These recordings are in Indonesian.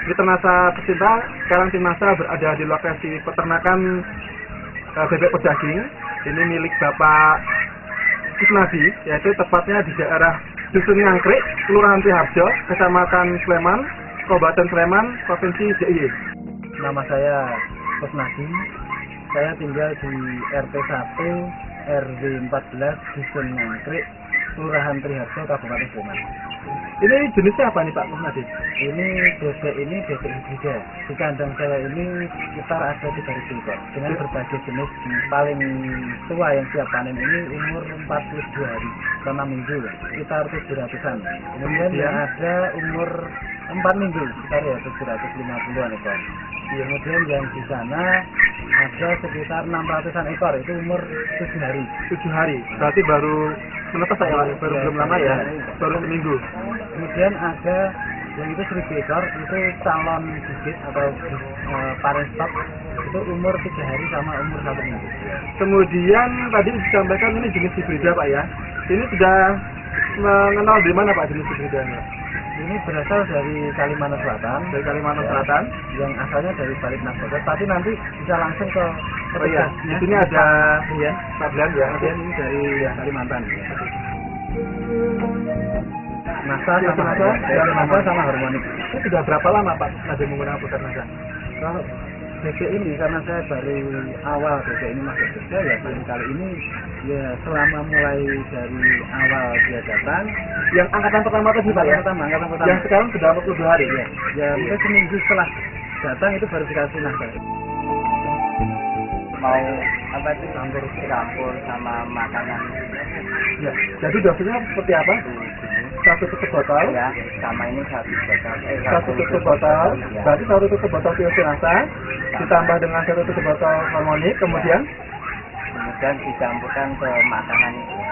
Ternasa pecinta, sekarang tim NASA berada di lokasi peternakan bebek pedaging. Ini milik Bapak Kusnadi, yaitu tepatnya di daerah Dusun Ngangkrik, Kelurahan Triharjo, Kecamatan Sleman, Kabupaten Sleman, Provinsi DIY. Nama saya Kusnadi. Saya tinggal di RT 1 RW 14 Dusun Ngangkrik, Kelurahan Triharjo, Kabupaten Sleman. Ini jenisnya apa nih Pak Kusnadi? Ini bebek hibrida. Di kandang saya ini sekitar ada 3.000 ekor dengan berbagai jenis. Paling tua yang siap panen ini umur 42 hari, 6 minggu, sekitar 700-an. Kemudian yang ada umur 4 minggu, sekitar ya 750-an ekor. Kemudian yang di sana ada sekitar 600-an ekor, itu umur 7 hari. 7 hari, berarti baru menetas ya, baru belum lama ya, baru seminggu. Kemudian ada yang itu 1.000 ekor, itu calon bibit atau parent stock, itu umur 3 hari sama umur 1 minggu. Kemudian tadi disampaikan ini jenis hibrida Pak ya. Ini sudah mengenal di mana Pak jenis hibridanya? Ini berasal dari Kalimantan Selatan. Dari Kalimantan Selatan. Yang asalnya dari Balik Nagoda, tapi nanti bisa langsung ke ya. Di sini ada Pak Blan ya. Kemudian ini dari Kalimantan. NASA sama harmonik. Itu sudah berapa lama Pak Nadiem menggunakan produk NASA? Kalau bebek ini karena saya baru awal bebek ini masuk kerja ya, kali ini ya selama mulai dari awal dia datang. Yang angkatan pertama tadi Pak ya? Angkatan pertama. Yang sekarang sudah 42 hari ya? Ya mungkin seminggu setelah datang itu baru dikasih NASA. Mau apa itu campur sama makanan. Ya, jadi dosisnya seperti apa? Satu tutup botol ya, sama ini satu botol. Satu tutup botol, ya. Berarti satu tutup botol Nasa ditambah dengan satu tutup botol harmonik, kemudian dicampurkan ke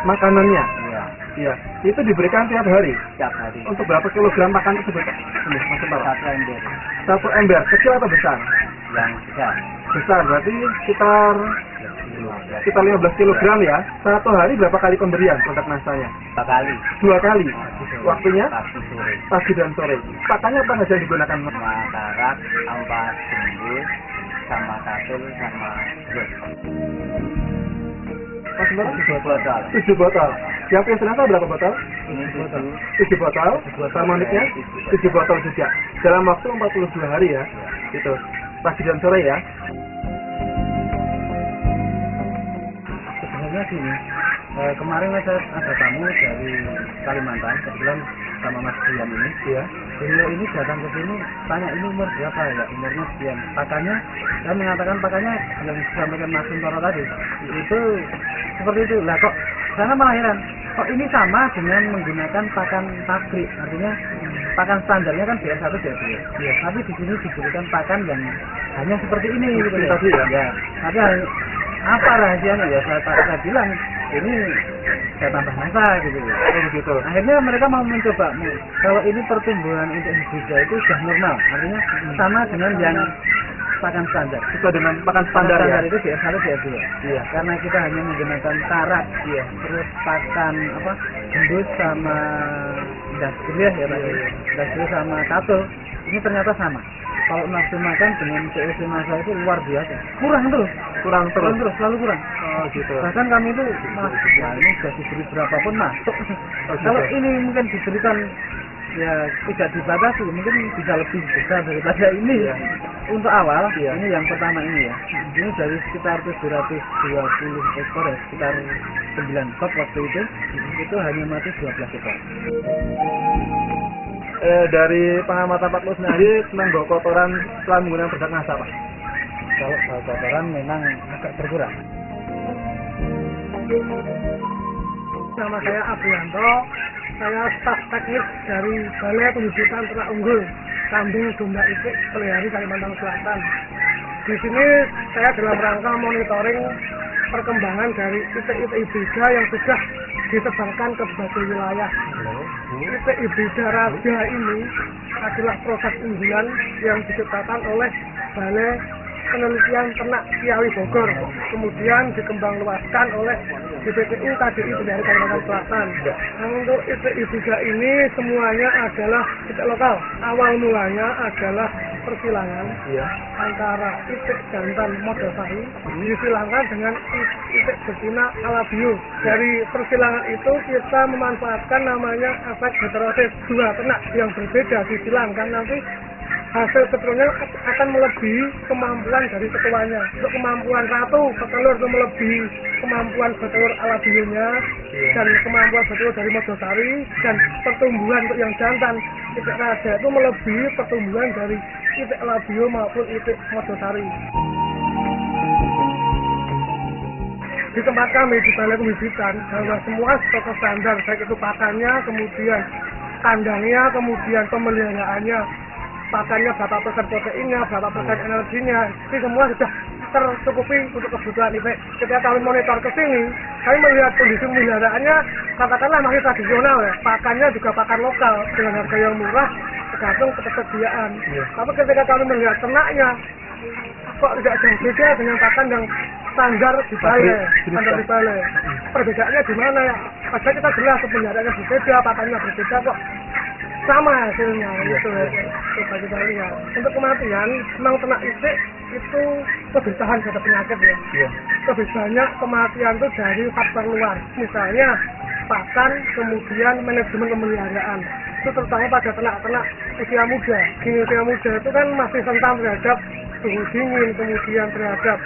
makanannya. Iya. Iya. Itu diberikan tiap hari. Tiap hari. Untuk berapa kilogram pakan tersebut? Ini Mas Pak. 1 ember. 1 ember, kecil atau besar? Yang besar. Besar, berarti sekitar 15 kilogram ya. Satu hari berapa kali pemberian produk nasanya? 2 kali. 2 kali. Waktunya? Pagi sore. Pagi dan sore. Pakannya apa saja yang digunakan? Sama karak, ampas gembus, sama katul, sama jeruk. Mas Mbak? 7 botol. 7 botol. Yang punya Nasa berapa botol? 7 botol. Harmoniknya 7 botol juga. Dalam waktu 42 hari ya. Itu. Pagi dan sore ya. Sebenarnya gini, kemarin saya ada tamu dari Kalimantan, kebetulan sama Mas Dian ini. Iya. Beliau ini datang ke sini, tanya ini umur berapa ya? Umurnya sekian. Pakannya, saya mengatakan pakannya yang disampaikan Mas Suntoro tadi, itu seperti itu. Lah kok sana malah heran, kok ini sama dengan menggunakan pakan pabrik, artinya pakan standarnya kan BR1 BR2. Iya. Tapi di sini diberikan pakan yang hanya seperti ini gitu ya. Tadi ya. Ya. Tapi apa rahasianya ya? Saya bilang ini saya tambah NASA gitu. Gitu. Akhirnya mereka mau mencoba. Kalau ini pertumbuhan untuk hibrida itu sudah normal, artinya sama dengan yang pakan standar. Sesuai dengan pakan standar ya. Itu BR1 BR2. Iya. Karena kita hanya menggunakan karak, Iya. terus pakan gembus sama dasgriah ya tadi. Dasgriah sama katul, ini ternyata sama. Kalau nafsu makan dengan COC masa itu luar biasa. Kurang terus, selalu kurang. Oh gitu. Bahkan kami itu ini sudah diberi berapapun masuk. Kalau ini mungkin diberikan ya tidak dibatasi, mungkin bisa lebih besar daripada ini. Iya. Untuk awal, Iya. ini yang pertama ini ya. Ini dari sekitar 720 ekor ya, sekitar 9 stok waktu itu hanya mati 12 ekor. Dari pengamatan Pak Kusnadi tentang bau kotoran setelah menggunakan produk NASA Pak. Kalau bau kotoran memang agak berkurang. Nama saya Abrianto, saya staf teknis dari Balai Pendidikan Ternak Unggul Kambing Domba Ipik Pelihari Kalimantan Selatan. Di sini saya dalam rangka monitoring perkembangan dari itik-itik hibrida yang sudah disebarkan ke berbagai wilayah. Itik hibrida raja ini adalah produk unggulan yang diciptakan oleh Balai Penelitian Ternak Ciawi Bogor, kemudian dikembangluaskan oleh DPTU KDI dari Kalimantan Selatan. Nah, untuk IPI 3 ini semuanya adalah titik lokal. Awal mulanya adalah persilangan antara titik jantan Modosari disilangkan dengan titik betina Alabio. Dari persilangan itu kita memanfaatkan namanya efek heterosis, dua ternak yang berbeda disilangkan, nanti hasil keturunannya akan melebihi kemampuan dari ketuanya. Untuk kemampuan ratu petelur itu melebihi kemampuan petelur Alabionya, dan kemampuan petelur dari Modosari, dan pertumbuhan untuk yang jantan titik raja itu melebihi pertumbuhan dari titik Alabio maupun titik Modosari. Di tempat kami di Balai Pembibitan bahwa semua stok standar, baik itu pakannya, kemudian kandangnya, kemudian pemeliharaannya, pakannya berapa persen proteinnya, berapa persen energinya, itu semua sudah tercukupi untuk kebutuhan IPE. Ketika kami monitor ke sini, kami melihat kondisi pemeliharaannya katakanlah masih tradisional ya, pakannya juga pakan lokal dengan harga yang murah tergantung ketersediaan. Tapi ketika kami melihat ternaknya, kok tidak jauh beda dengan pakan yang standar di balai. Perbedaannya di mana ya? Padahal kita jelas pemeliharaannya berbeda, pakannya berbeda, kok sama hasilnya gitu ya. Coba kita lihat. Untuk kematian, memang ternak IPE itu lebih tahan terhadap penyakit ya. Lebih banyak kematian itu dari faktor luar. Misalnya pakan, kemudian manajemen pemeliharaan. Itu terutama pada ternak-ternak usia muda. Usia muda itu kan masih rentan terhadap suhu dingin, kemudian terhadap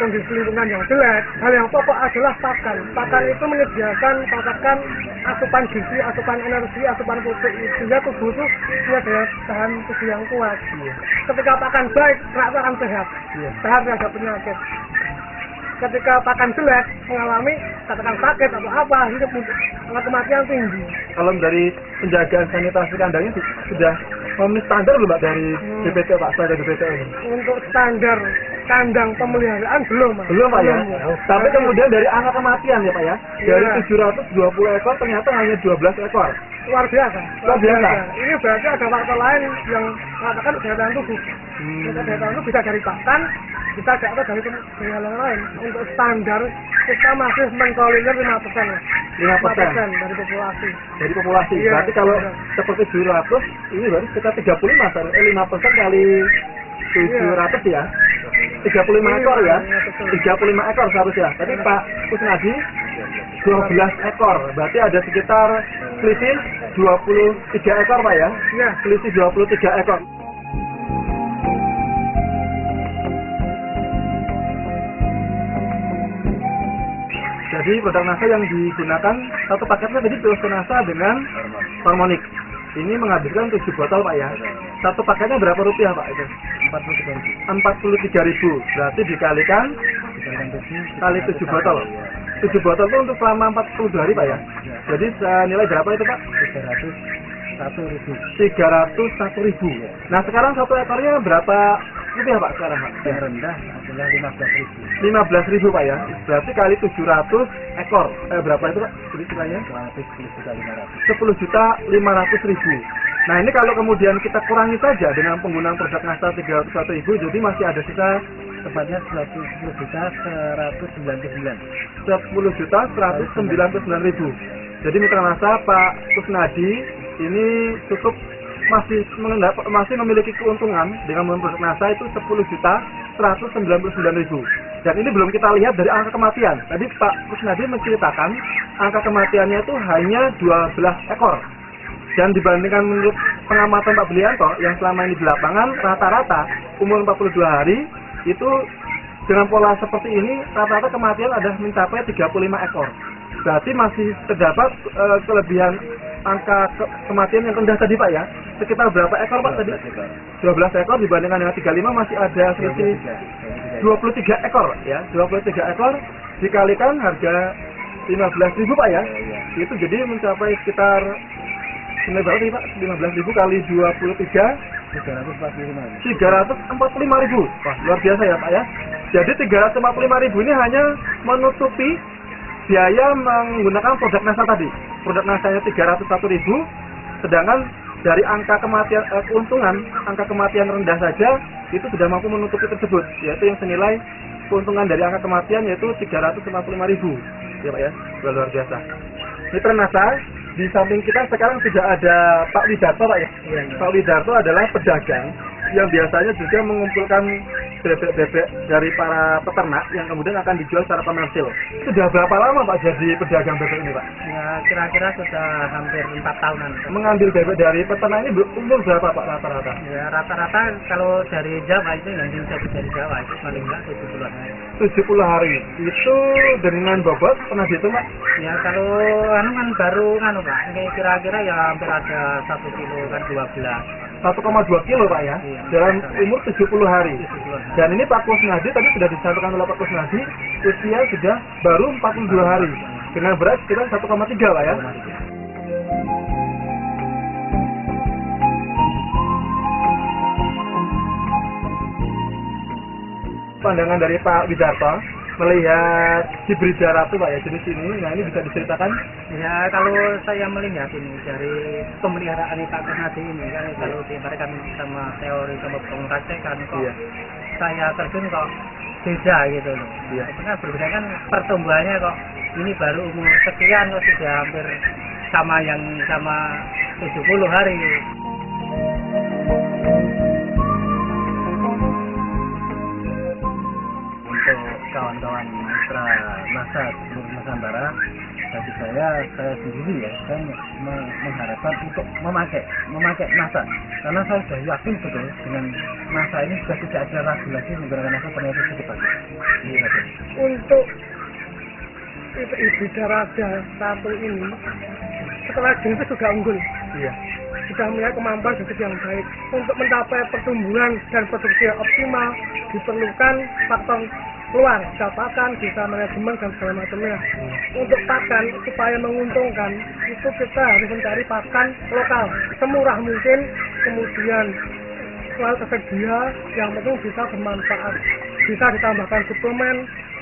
kondisi lingkungan yang jelek. Hal yang pokok adalah pakan. Pakan itu menyediakan katakan asupan gizi, asupan energi, asupan protein, sehingga tubuh itu punya daya tahan tubuh yang kuat. Ketika pakan baik, ternak akan sehat, sehat terhadap penyakit. Ketika pakan jelek, mengalami katakan sakit atau apa, hidup angka kematian tinggi. Kalau dari penjagaan sanitasi kandangnya sudah memenuhi standar belum Pak dari DPTU Pak, standar DPTU ini? Untuk standar kandang pemeliharaan belum Pak. Belum Pak ya? Tapi kemudian dari angka kematian ya Pak ya? Dari 720 ekor ternyata hanya 12 ekor. Luar biasa. Luar biasa. Ini berarti ada faktor lain yang mengatakan daya tahan tubuh. Daya tahan tubuh bisa dari pakan, bisa dari hal lain. Untuk standar kita masih mentolerir 5% lah. 5% dari populasi. Dari populasi. Iya, berarti kalau iya. seperti 700 ini baru sekitar 35 5% kali 700 ya. 35 ekor ya. 35 ekor seharusnya. Tadi Pak Kusnadi 12 ekor. Berarti ada sekitar selisih 23 ekor Pak ya. Iya. Selisih 23 ekor. Jadi produk NASA yang digunakan satu paketnya tadi Piosenasa dengan Hormonik. Ini menghabiskan 7 botol Pak ya. Satu paketnya berapa rupiah Pak itu? 43.000. Berarti dikalikan kali 7 botol. 7 botol itu untuk selama 42 hari Pak ya. Jadi nilai berapa itu Pak? 301.000. Nah sekarang satu ekornya berapa rupiah Pak sekarang Pak? Yang rendah adalah 15.000. 15.000 Pak ya. Berarti kali 700 ekor. Berapa itu Pak? Jadi nilainya? 10.500.000. Nah ini kalau kemudian kita kurangi saja dengan penggunaan produk NASA 301.000, jadi masih ada sisa tepatnya 10.199. 10.199.000. Jadi mitra NASA Pak Kusnadi ini cukup masih memiliki keuntungan dengan menggunakan produk NASA itu 10.199.000. Dan ini belum kita lihat dari angka kematian. Tadi Pak Kusnadi menceritakan angka kematiannya itu hanya 12 ekor. Dan dibandingkan menurut pengamatan Pak Belianto yang selama ini di lapangan, rata-rata umur 42 hari itu dengan pola seperti ini rata-rata kematian ada mencapai 35 ekor. Berarti masih terdapat kelebihan angka kematian yang rendah tadi Pak ya. Sekitar berapa ekor Pak tadi? 12 ekor dibandingkan dengan 35 masih ada selisih 23 ekor ya. 23 ekor dikalikan harga 15.000 Pak ya. Itu jadi mencapai sekitar nilai berapa sih Pak? 15.000 kali 23 345.000. Wah, luar biasa ya Pak ya. Jadi 345.000 ini hanya menutupi biaya menggunakan produk NASA tadi. Produk NASA-nya 301.000, sedangkan dari angka kematian keuntungan, angka kematian rendah saja itu sudah mampu menutupi tersebut, yaitu yang senilai keuntungan dari angka kematian yaitu 355.000, ya Pak ya, luar biasa. Mitra Nasa, di samping kita sekarang sudah ada Pak Widarto Pak ya. Iya. Pak Widarto adalah pedagang yang biasanya juga mengumpulkan bebek-bebek dari para peternak yang kemudian akan dijual secara komersil. Sudah berapa lama Pak jadi pedagang bebek ini Pak? Ya kira-kira sudah hampir 4 tahunan. Mengambil bebek dari peternak ini umur berapa Pak rata-rata? Ya rata-rata kalau dari Jawa itu yang bisa dari Jawa itu paling enggak 70 hari. 70 hari. Itu dengan bobot pernah dihitung Pak? Ya kalau kan baru Pak, ini kira-kira ya hampir ada 1 kilo kan 12. 1,2 kilo Pak ya, Iya. dalam umur 70 hari. 70 hari. Dan ini Pak Kusnadi tadi sudah disampaikan oleh Pak Kusnadi, usia sudah baru 42 hari. Dengan berat sekitar 1,3 Pak ya. Pandangan dari Pak Widarto melihat hibrida ratu Pak ya, jenis ini, nah ini bisa diceritakan? Ya kalau saya melihat ini dari pemeliharaan Pak Kusnadi ini kan kalau diibaratkan sama teori sama pengkacekan kok Iya. saya terjun kok beda gitu loh. Iya. Karena berbeda kan pertumbuhannya kok ini baru umur sekian kok sudah hampir sama 70 hari. Untuk kawan-kawan mitra Nasa seluruh Nusantara, bagi saya sendiri ya, saya mengharapkan untuk memakai Nasa, karena saya sudah yakin betul dengan Nasa ini sudah tidak ada ragu lagi menggunakan Nasa ternyata cukup bagus. Untuk hibrida raja satu ini setelah jenis juga unggul, Iya. sudah melihat kemampuan genetik yang baik. Untuk mencapai pertumbuhan dan produksi yang optimal diperlukan faktor luar, bisa pakan, bisa manajemen dan segala macamnya. Untuk pakan supaya menguntungkan itu kita harus mencari pakan lokal semurah mungkin, kemudian selalu tersedia, yang penting bisa bermanfaat, bisa ditambahkan suplemen,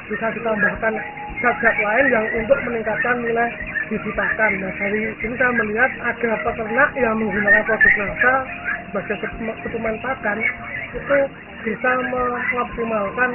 bisa ditambahkan zat-zat lain yang untuk meningkatkan nilai gizi pakan. Nah dari sini saya melihat ada peternak yang menggunakan produk Nasa sebagai suplemen pakan itu bisa mengoptimalkan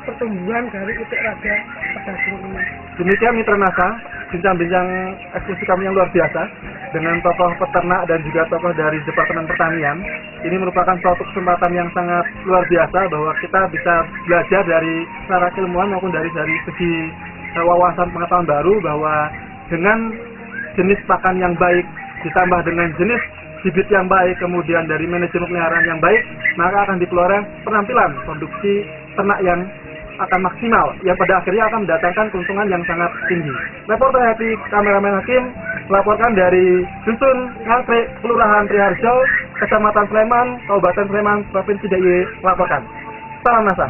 pertumbuhan dari itik raja pedaging ini. Demikian Mitra Nasa, bincang-bincang eksklusif kami yang luar biasa dengan tokoh peternak dan juga tokoh dari Departemen Pertanian. Ini merupakan suatu kesempatan yang sangat luar biasa bahwa kita bisa belajar dari secara keilmuan maupun dari segi wawasan pengetahuan baru bahwa dengan jenis pakan yang baik ditambah dengan jenis bibit yang baik, kemudian dari manajemen pemeliharaan yang baik, maka akan diperoleh penampilan produksi ternak yang akan maksimal, yang pada akhirnya akan mendatangkan keuntungan yang sangat tinggi. Reporter Happy, kameramen Hakim, melaporkan dari Dusun Ngangkrik, Kelurahan Triharjo, Kecamatan Sleman, Kabupaten Sleman, Provinsi DIY, melaporkan. Salam Nasa.